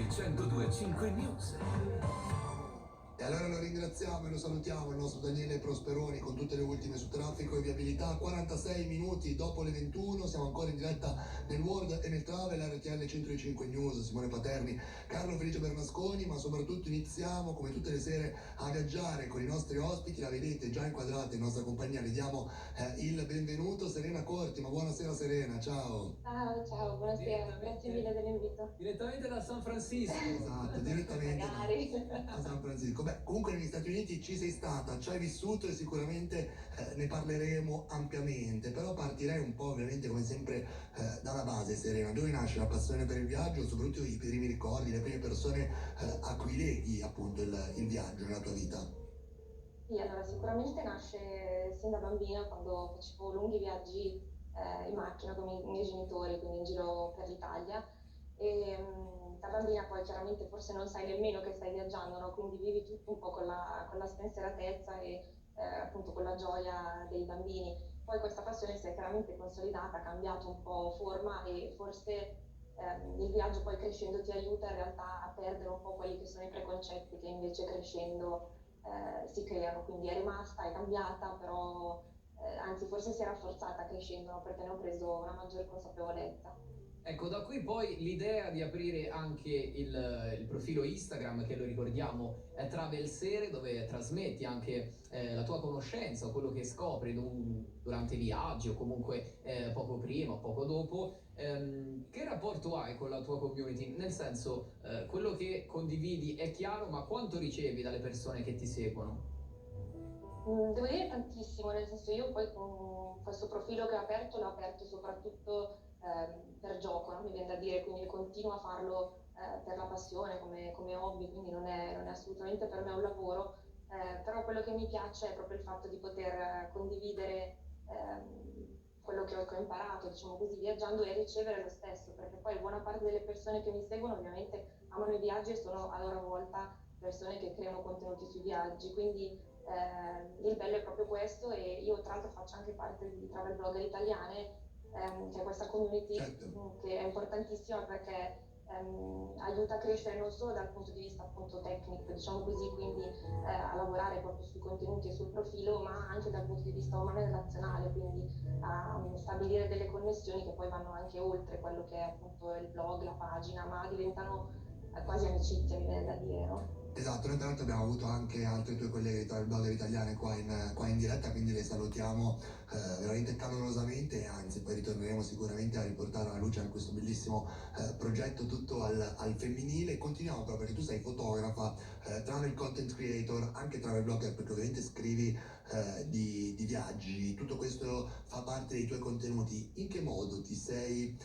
102.5 News. E allora lo ringraziamo e lo salutiamo, il nostro Daniele Prosperoni, con tutte le ultime su traffico e viabilità. 46 minuti dopo le 21, siamo ancora in diretta nel World e nel Travel, RTL 105 News, Simone Paterni, Carlo Felice Bernasconi, ma soprattutto iniziamo come tutte le sere a viaggiare con i nostri ospiti. La vedete già inquadrata in nostra compagnia, le diamo il benvenuto. Serena Corti, ma buonasera Serena, ciao. Ciao, buonasera, grazie mille dell'invito. Direttamente da San Francisco. Esatto, direttamente Magari. da San Francisco. Beh, comunque negli Stati Uniti ci sei stata, ci hai vissuto e sicuramente ne parleremo ampiamente, però partirei un po' ovviamente come sempre da una base, Serena. Dove nasce la passione per il viaggio, soprattutto i primi ricordi, le prime persone a cui leghi appunto il viaggio nella tua vita? Sì, allora sicuramente nasce sin da bambina quando facevo lunghi viaggi in macchina con i miei genitori, quindi in giro per l'Italia. E da bambina poi chiaramente forse non sai nemmeno che stai viaggiando, no? Quindi vivi tutto un po' con la spensieratezza e appunto con la gioia dei bambini. Poi questa passione si è chiaramente consolidata, ha cambiato un po' forma e forse il viaggio poi crescendo ti aiuta in realtà a perdere un po' quelli che sono i preconcetti che invece crescendo si creano. Quindi è rimasta, è cambiata, però anzi forse si è rafforzata crescendo, no? Perché ne ho preso una maggior consapevolezza. Ecco, da qui poi l'idea di aprire anche il profilo Instagram, che lo ricordiamo è Travelsere, dove trasmetti anche la tua conoscenza o quello che scopri durante i viaggi o comunque poco prima o poco dopo. Che rapporto hai con la tua community? Nel senso, quello che condividi è chiaro, ma quanto ricevi dalle persone che ti seguono? Devo dire tantissimo, nel senso io poi con questo profilo che ho aperto l'ho aperto soprattutto per gioco, no? Mi viene da dire, quindi continuo a farlo per la passione, come hobby, quindi non è assolutamente per me un lavoro, però quello che mi piace è proprio il fatto di poter condividere quello che ho imparato, diciamo così, viaggiando e ricevere lo stesso, perché poi buona parte delle persone che mi seguono ovviamente amano i viaggi e sono a loro volta persone che creano contenuti sui viaggi, quindi il bello è proprio questo. E io tra l'altro faccio anche parte di Travel Blogger Italiane, che è questa community Certo. che è importantissima perché aiuta a crescere non solo dal punto di vista appunto tecnico, diciamo così, quindi a lavorare proprio sui contenuti e sul profilo, ma anche dal punto di vista umano e relazionale, quindi a stabilire delle connessioni che poi vanno anche oltre quello che è appunto il blog, la pagina, ma diventano quasi amicizie, mi viene da dire, no? Esatto, noi tra l'altro abbiamo avuto anche altre tue colleghe tra il blogger italiane qua in diretta, quindi le salutiamo veramente calorosamente, e anzi poi ritorneremo sicuramente a riportare alla luce anche questo bellissimo progetto tutto al femminile. Continuiamo però perché tu sei fotografa, travel content creator, anche travel blogger, perché ovviamente scrivi di viaggi, tutto questo fa parte dei tuoi contenuti. In che modo ti sei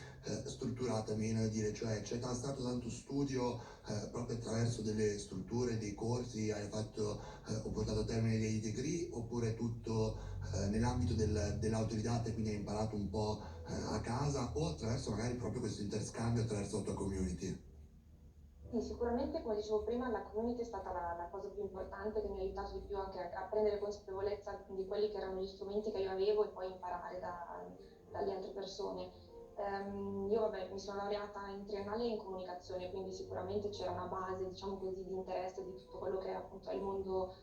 strutturata, mi viene da dire, cioè c'è stato tanto studio proprio attraverso delle strutture, dei corsi, hai fatto o portato a termine dei degree, oppure tutto nell'ambito dell'autodidatta, quindi hai imparato un po' a casa, o attraverso magari proprio questo interscambio attraverso la tua community? Sì, sicuramente, come dicevo prima, la community è stata la cosa più importante che mi ha aiutato di più anche a prendere consapevolezza di quelli che erano gli strumenti che io avevo e poi imparare dalle altre persone. Io vabbè, mi sono laureata in triennale in comunicazione, quindi sicuramente c'era una base, diciamo così, di interesse di tutto quello che è appunto il mondo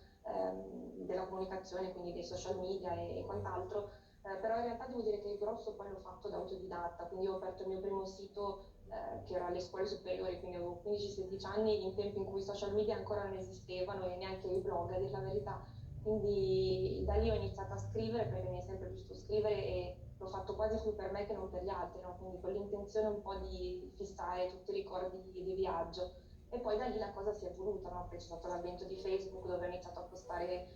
della comunicazione, quindi dei social media e quant'altro. Però in realtà devo dire che il grosso poi l'ho fatto da autodidatta, quindi ho aperto il mio primo sito che era alle scuole superiori, quindi avevo 15-16 anni, in tempi in cui i social media ancora non esistevano e neanche i blog, a dire la verità. Quindi da lì ho iniziato a scrivere perché mi è sempre piaciuto scrivere e l'ho fatto quasi più per me che non per gli altri, no? Quindi con l'intenzione un po' di fissare tutti i ricordi di viaggio. E poi da lì la cosa si è evoluta, no? Poi c'è stato l'avvento di Facebook dove ho iniziato a postare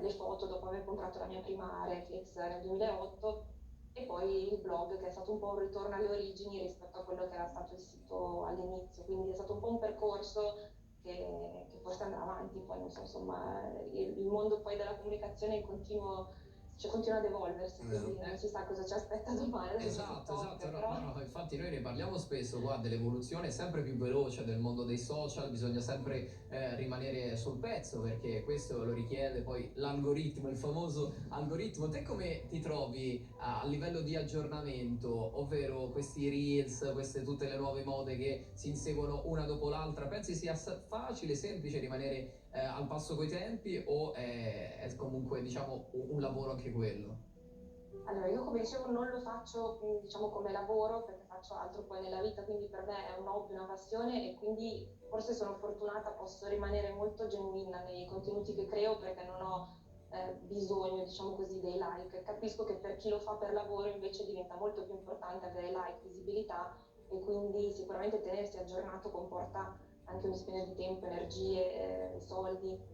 le foto dopo aver comprato la mia prima reflex nel 2008, e poi il blog che è stato un po' un ritorno alle origini rispetto a quello che era stato il sito all'inizio, quindi è stato un po' un percorso che forse andrà avanti, poi non so, insomma il mondo poi della comunicazione è in continuo cioè, continua ad evolversi, È vero. quindi non si sa cosa ci aspetta domani. Adesso Esatto, TikTok, esatto, però... no, infatti noi ne parliamo spesso, guarda, l'evoluzione è sempre più veloce del mondo dei social, bisogna sempre rimanere sul pezzo perché questo lo richiede poi l'algoritmo, il famoso algoritmo. Te come ti trovi a livello di aggiornamento, ovvero questi reels, queste tutte le nuove mode che si inseguono una dopo l'altra? Pensi sia facile, semplice rimanere al passo coi tempi o è comunque diciamo un lavoro anche quello? Allora, io come dicevo non lo faccio, diciamo, come lavoro perché faccio altro poi nella vita, quindi per me è un hobby, una passione e quindi forse sono fortunata, posso rimanere molto genuina nei contenuti che creo perché non ho bisogno, diciamo così, dei like. Capisco che per chi lo fa per lavoro invece diventa molto più importante avere like, visibilità e quindi sicuramente tenersi aggiornato comporta anche un dispendio di tempo, energie, soldi.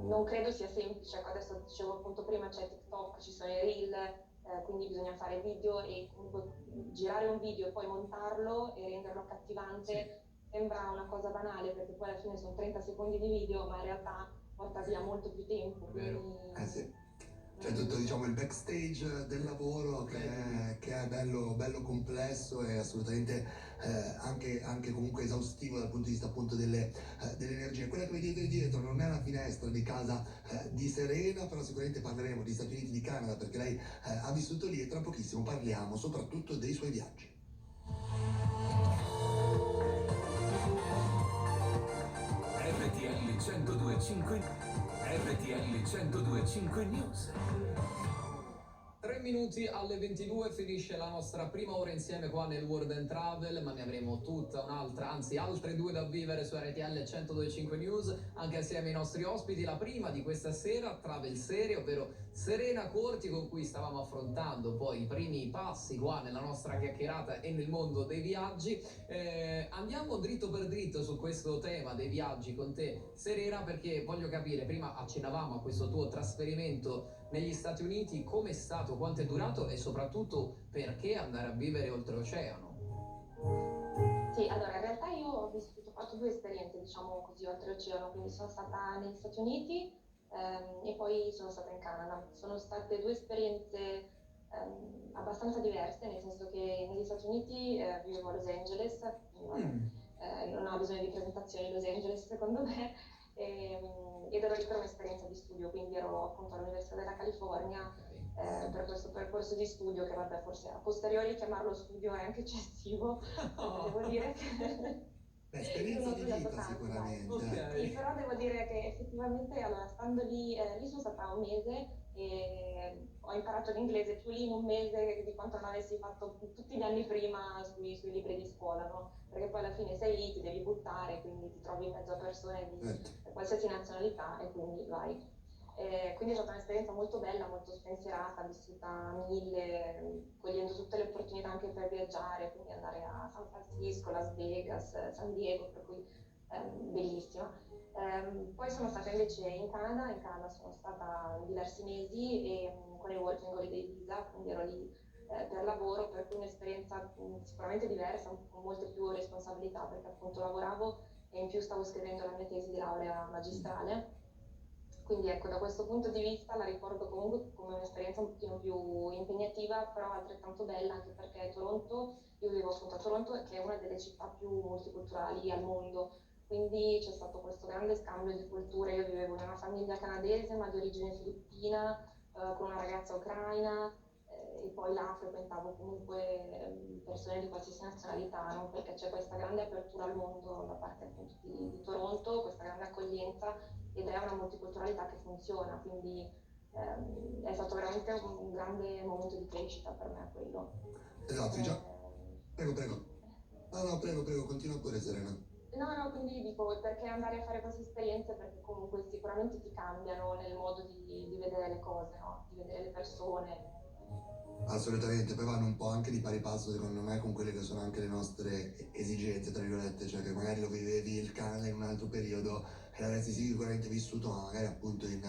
Non credo sia semplice, ecco, adesso dicevo appunto prima c'è TikTok, ci sono i reel, quindi bisogna fare video e comunque girare un video e poi montarlo e renderlo Sì, accattivante sembra una cosa banale perché poi alla fine sono 30 secondi di video, ma in realtà porta via molto più tempo, è vero. quindi Sì. C'è tutto diciamo il backstage del lavoro che è bello, bello complesso e assolutamente anche comunque esaustivo dal punto di vista appunto delle energie. Quella che vedete dietro non è la finestra di casa di Serena, però sicuramente parleremo di Stati Uniti, di Canada, perché lei ha vissuto lì e tra pochissimo parliamo soprattutto dei suoi viaggi. RTL 102.5 RTL 102.5 News. 3 minuti alle 22 finisce la nostra prima ora insieme qua nel World and Travel, ma ne avremo tutta un'altra, anzi altre due da vivere su RTL 102.5 News, anche assieme ai nostri ospiti. La prima di questa sera, Travel Serie, ovvero Serena Corti, con cui stavamo affrontando poi i primi passi qua nella nostra chiacchierata e nel mondo dei viaggi. Andiamo dritto per dritto su questo tema dei viaggi con te, Serena, perché voglio capire, prima accennavamo a questo tuo trasferimento negli Stati Uniti, come è stato, quanto è durato e soprattutto perché andare a vivere oltreoceano? sì, allora in realtà io ho fatto due esperienze, diciamo così, oltreoceano, quindi sono stata negli Stati Uniti e poi sono stata in Canada. Sono state due esperienze abbastanza diverse, nel senso che negli Stati Uniti vivevo a Los Angeles, quindi vabbè, Mm, non ha bisogno di presentazioni Los Angeles secondo me, ed ero lì per un'esperienza di studio, quindi ero appunto all'Università della California per questo percorso di studio che vabbè forse a posteriori chiamarlo studio è anche eccessivo, perché devo dire che Beh, io non esperienza ho di studiato vita tanto, dai. sicuramente. Sì, ok. però devo dire che effettivamente, allora, stando lì, lì sono stata un mese e ho imparato l'inglese più lì in un mese di quanto non avessi fatto tutti gli anni prima sui libri di scuola, no? Perché poi alla fine sei lì, ti devi buttare, quindi ti trovi in mezzo a persone di Certo. qualsiasi nazionalità e quindi vai. Quindi è stata un'esperienza molto bella, molto spensierata, vissuta a mille, cogliendo tutte le opportunità anche per viaggiare, quindi andare a San Francisco, Las Vegas, San Diego, per cui bellissima. Poi sono stata invece in Canada sono stata diversi mesi e, con il Working Holiday Visa, quindi ero lì per lavoro, per cui un'esperienza sicuramente diversa, con molte più responsabilità, perché appunto lavoravo e in più stavo scrivendo la mia tesi di laurea magistrale. Quindi ecco, da questo punto di vista la ricordo comunque come un'esperienza un pochino più impegnativa, però altrettanto bella, anche perché Toronto, io vivo appunto a Toronto, che è una delle città più multiculturali al mondo, quindi c'è stato questo grande scambio di culture. Io vivevo in una famiglia canadese ma di origine filippina, con una ragazza ucraina, e poi là frequentavo comunque persone di qualsiasi nazionalità, no? Perché c'è questa grande apertura al mondo da parte appunto di Toronto, questa grande accoglienza ed è una multiculturalità che funziona, quindi è stato veramente un grande momento di crescita per me quello. Esatto, diciamo. Eh, Prego, prego. No, no, prego, prego, continua pure Serena. no, no, quindi dico perché andare a fare queste esperienze perché comunque sicuramente ti cambiano nel modo di vedere le cose, no? Di vedere le persone. Assolutamente, poi vanno un po' anche di pari passo secondo me con quelle che sono anche le nostre esigenze, tra virgolette, cioè che magari lo vivevi il Canada in un altro periodo e l'avresti sicuramente vissuto, ma magari appunto in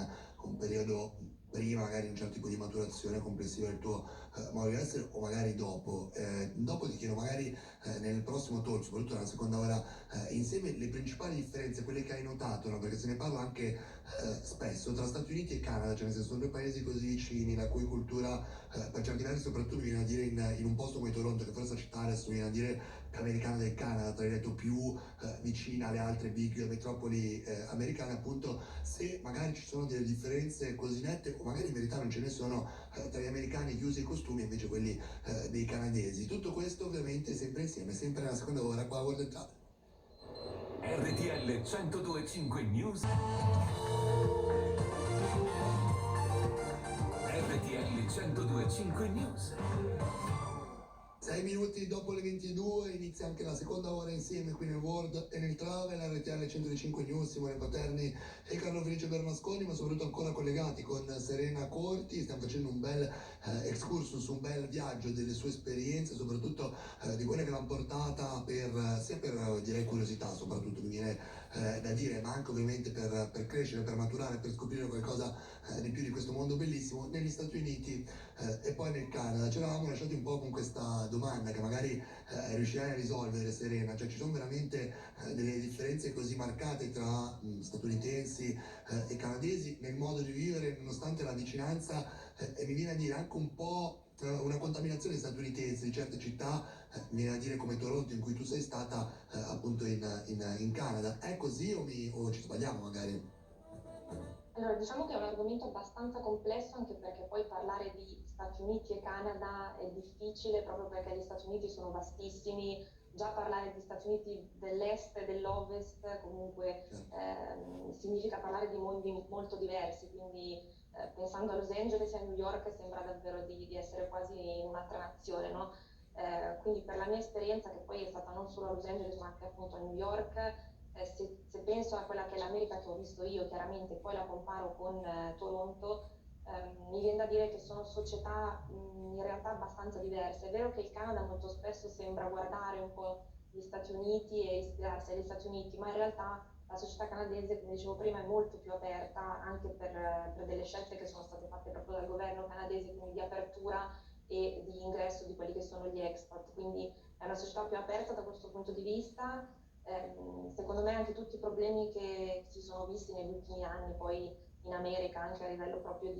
un periodo prima magari un certo tipo di maturazione complessiva del tuo modo di essere o magari dopo. Dopo ti chiedo magari nel prossimo talk, soprattutto nella seconda ora, insieme le principali differenze, quelle che hai notato, no? Perché se ne parla anche spesso tra Stati Uniti e Canada, cioè nel senso sono due paesi così vicini, la cui cultura per certi versi soprattutto mi viene a dire in un posto come Toronto, che forse la città adesso mi viene a dire americana del Canada, tra l'altro più vicina alle altre big metropoli americane, appunto, se magari ci sono delle differenze così nette o magari in verità non ce ne sono tra gli americani, gli usi e i costumi, invece quelli dei canadesi. Tutto questo ovviamente sempre insieme, sempre nella seconda ora qua a World Travel. RTL 102.5 News. RTL 102.5 News. 6 minuti dopo le 22 inizia anche la seconda ora insieme qui nel World e nel Travel, RTL 105 News, Simone Paterni e Carlo Felice Bernasconi, ma soprattutto ancora collegati con Serena Corti. Stiamo facendo un bel excursus, un bel viaggio delle sue esperienze, soprattutto di quelle che l'hanno portata sia per direi curiosità, soprattutto mi viene da dire, ma anche ovviamente per crescere, per maturare, per scoprire qualcosa di più di questo mondo bellissimo negli Stati Uniti e poi nel Canada. Ci eravamo lasciati un po' con questa domanda che magari riuscirai a risolvere, Serena, cioè ci sono veramente delle differenze così marcate tra statunitensi e canadesi nel modo di vivere, nonostante la vicinanza e mi viene a dire anche un po' una contaminazione statunitense di certe città, mi viene a dire come Toronto in cui tu sei stata appunto in Canada. È così o ci sbagliamo magari? Allora, diciamo che è un argomento abbastanza complesso anche perché poi parlare di Stati Uniti e Canada è difficile proprio perché gli Stati Uniti sono vastissimi, già parlare di Stati Uniti dell'est e dell'ovest comunque significa parlare di mondi molto diversi, quindi pensando a Los Angeles e a New York sembra davvero di essere quasi in un'altra nazione, no? Quindi per la mia esperienza, che poi è stata non solo a Los Angeles ma anche appunto a New York, se penso a quella che è l'America che ho visto io, chiaramente poi la comparo con Toronto, mi viene da dire che sono società in realtà abbastanza diverse. È vero che il Canada molto spesso sembra guardare un po' gli Stati Uniti e ispirarsi agli Stati Uniti, ma in realtà la società canadese, come dicevo prima, è molto più aperta anche per delle scelte che sono state fatte proprio dal governo canadese, quindi di apertura e di ingresso di quelli che sono gli expat. Quindi è una società più aperta da questo punto di vista. Secondo me anche tutti i problemi che si sono visti negli ultimi anni poi in America anche a livello proprio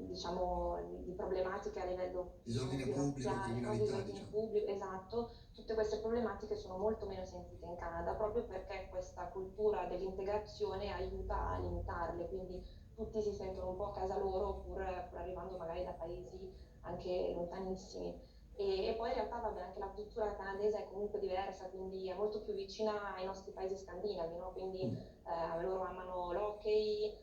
diciamo di problematiche a livello Disordine pubblico, criminalità, diciamo. pubblico, esatto, tutte queste problematiche sono molto meno sentite in Canada proprio perché questa cultura dell'integrazione aiuta a limitarle, quindi tutti si sentono un po' a casa loro pur arrivando magari da paesi anche lontanissimi. E poi in realtà vabbè, anche la cultura canadese è comunque diversa, quindi è molto più vicina ai nostri paesi scandinavi, no? Quindi loro amano l'hockey,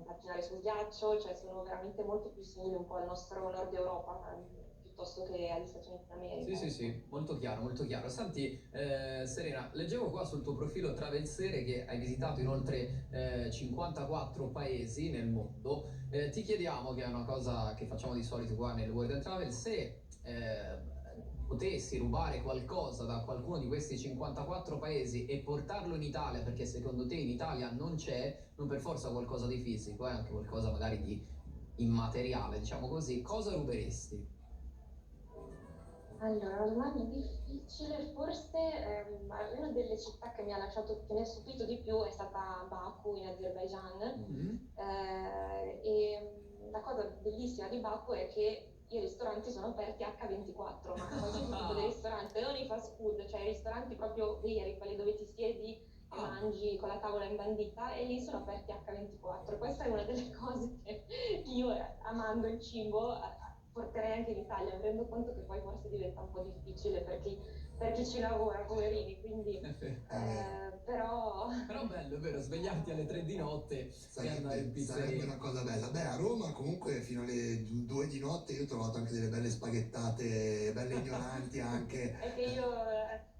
pattinare sul ghiaccio, cioè sono veramente molto più simili un po' al nostro nord Europa piuttosto che agli Stati Uniti d'America. Sì, molto chiaro, molto chiaro. Senti, Serena, leggevo qua sul tuo profilo Travelsere che hai visitato in oltre 54 paesi nel mondo. Ti chiediamo, che è una cosa che facciamo di solito qua nel World and Travel, se potessi rubare qualcosa da qualcuno di questi 54 paesi e portarlo in Italia, perché secondo te in Italia non c'è, non per forza qualcosa di fisico, anche qualcosa magari di immateriale, diciamo così, cosa ruberesti? Allora, una domanda difficile, forse una delle città che mi ha lasciato, che mi ha stupito di più è stata Baku in Azerbaijan. E la cosa bellissima di Baku è che i ristoranti sono aperti H24, ma qualsiasi tipo di ristorante, non i fast food, cioè i ristoranti proprio veri, quelli dove ti siedi e mangi con la tavola imbandita, e lì sono aperti H24. Questa è una delle cose che io, amando il cibo, porterei anche in Italia. Mi rendo conto che poi forse diventa un po' difficile per chi ci lavora, poverini, quindi però bello, è vero, svegliarti alle 3 di notte e andare in Sarebbe pizzeria. una cosa bella. Beh, a Roma comunque fino alle 2 di notte io ho trovato anche delle belle spaghettate, belle ignoranti anche. è che io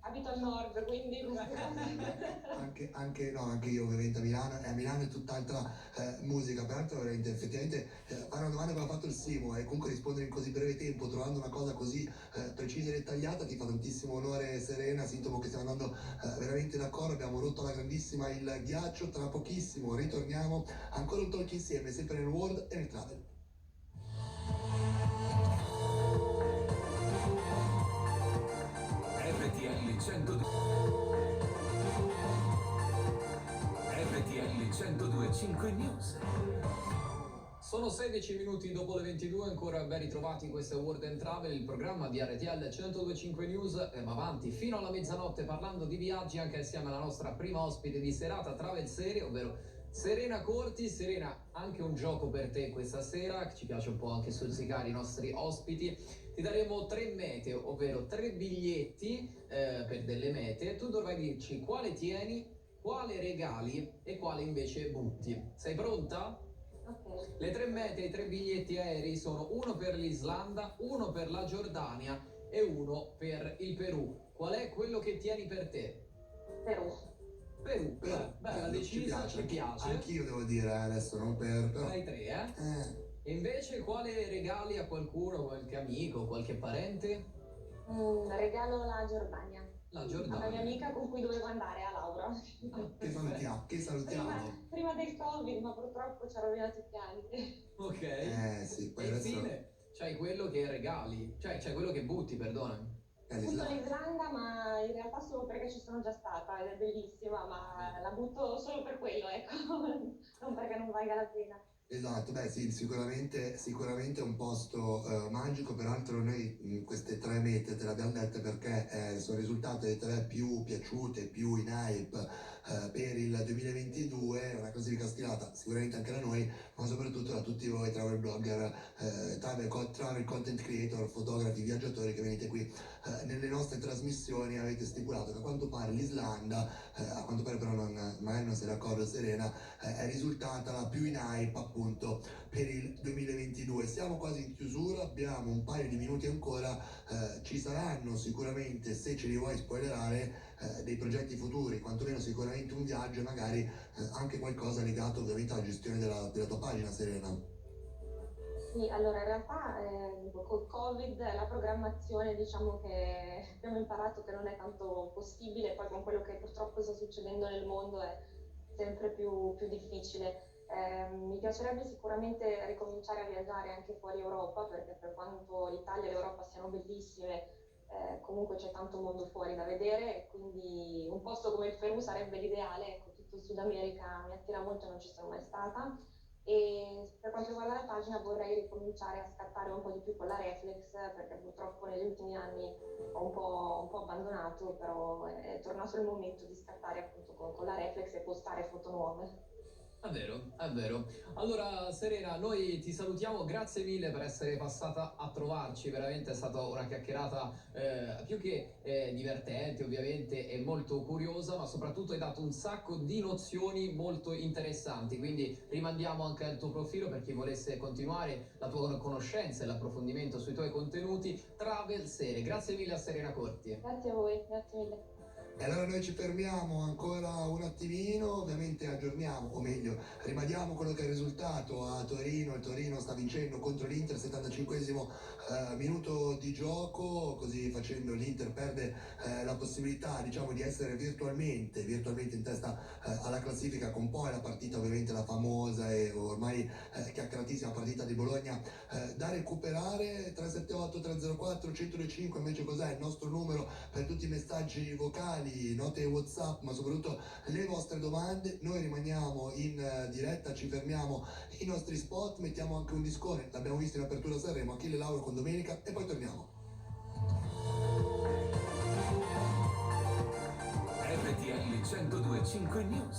abito al nord nord, quindi queste cose. Anche io ovviamente a Milano è tutt'altra musica, peraltro veramente effettivamente fare una domanda come ha fatto il Simo e comunque rispondere in così breve tempo trovando una cosa così precisa e dettagliata ti fa tantissimo onore Serena, sintomo che stiamo andando veramente d'accordo, abbiamo rotto alla grandissima il ghiaccio, tra pochissimo ritorniamo, ancora un talk insieme, sempre nel World e nel Travel. RTL 102 RTL 102.5 News. Sono 16 minuti dopo le 22, ancora ben ritrovati in questo World and Travel, il programma di RTL 102.5 News. Va avanti fino alla mezzanotte parlando di viaggi, anche assieme alla nostra prima ospite di serata Travel Serie, ovvero Serena Corti. Serena, anche un gioco per te questa sera, ci piace un po' anche stuzzicare i nostri ospiti. Ti daremo 3 mete, ovvero 3 biglietti per delle mete. Tu dovrai dirci quale tieni, quale regali e quale invece butti. Sei pronta? Ok. Le 3 mete e i 3 biglietti aerei sono uno per l'Islanda, uno per la Giordania e uno per il Perù. Qual è quello che tieni per te? Perù. Perù, bella Bello, decisa, ci piace. Anch'io devo dire adesso, non per... però... Tra i 3, eh? E invece quale regali a qualcuno, qualche amico, qualche parente? Regalo la Giordania. La Alla mia Giordania. amica con cui dovevo andare, a Laura. Che salutiamo. Prima del Covid, ma purtroppo ci ha rovinato i piani. Ok. Sì, poi E adesso... infine c'hai quello che regali, cioè c'hai quello che butti, perdonami. Butto l'Islanda, ma in realtà solo perché ci sono già stata ed è bellissima, ma la butto solo per quello, ecco, non perché non valga la pena. Esatto, beh sì, sicuramente è un posto magico, peraltro noi queste 3 mete te le abbiamo dette perché sono risultate le 3 più piaciute, più in hype per il 2022, una classifica stilata sicuramente anche da noi, ma soprattutto da tutti voi travel blogger, travel content creator, fotografi, viaggiatori che venite qui nelle nostre trasmissioni. Avete stipulato che a quanto pare l'Islanda, a quanto pare però magari non sei d'accordo Serena, è risultata la più in hype appunto per il 2022. Siamo quasi in chiusura, abbiamo un paio di minuti ancora, ci saranno sicuramente, se ce li vuoi spoilerare, dei progetti futuri, quantomeno sicuramente un viaggio e magari anche qualcosa legato ovviamente alla gestione della tua pagina Serena. Sì, allora in realtà col Covid la programmazione diciamo che abbiamo imparato che non è tanto possibile, poi con quello che purtroppo sta succedendo nel mondo è sempre più difficile. Mi piacerebbe sicuramente ricominciare a viaggiare anche fuori Europa, perché per quanto l'Italia e l'Europa siano bellissime, comunque c'è tanto mondo fuori da vedere, e quindi un posto come il Perù sarebbe l'ideale, ecco, tutto il Sud America mi attira molto, non ci sono mai stata. E per quanto riguarda la pagina vorrei ricominciare a scattare un po' di più con la reflex, perché purtroppo negli ultimi anni ho un po' abbandonato, però è tornato il momento di scattare appunto con la reflex e postare foto nuove. È vero, è vero. Allora, Serena, noi ti salutiamo, grazie mille per essere passata a trovarci, veramente è stata una chiacchierata più che divertente, ovviamente, e molto curiosa, ma soprattutto hai dato un sacco di nozioni molto interessanti, quindi rimandiamo anche al tuo profilo per chi volesse continuare la tua conoscenza e l'approfondimento sui tuoi contenuti, Travel Serie. Grazie mille a Serena Corti. Grazie a voi, grazie mille. E allora noi ci fermiamo ancora un attimino, ovviamente aggiorniamo, o meglio, rimaniamo quello che è il risultato a Torino. Il Torino sta vincendo contro l'Inter, 75esimo minuto di gioco, così facendo l'Inter perde la possibilità, diciamo, di essere virtualmente in testa alla classifica, con poi la partita ovviamente la famosa e ormai chiacchieratissima partita di Bologna da recuperare. 378 304 105 invece cos'è il nostro numero per tutti i messaggi vocali, note WhatsApp, ma soprattutto le vostre domande. Noi rimaniamo in diretta, ci fermiamo i nostri spot, mettiamo anche un discone, l'abbiamo visto in apertura Sanremo, Achille Lauro con Domenica e poi torniamo. RTL 102.5 News.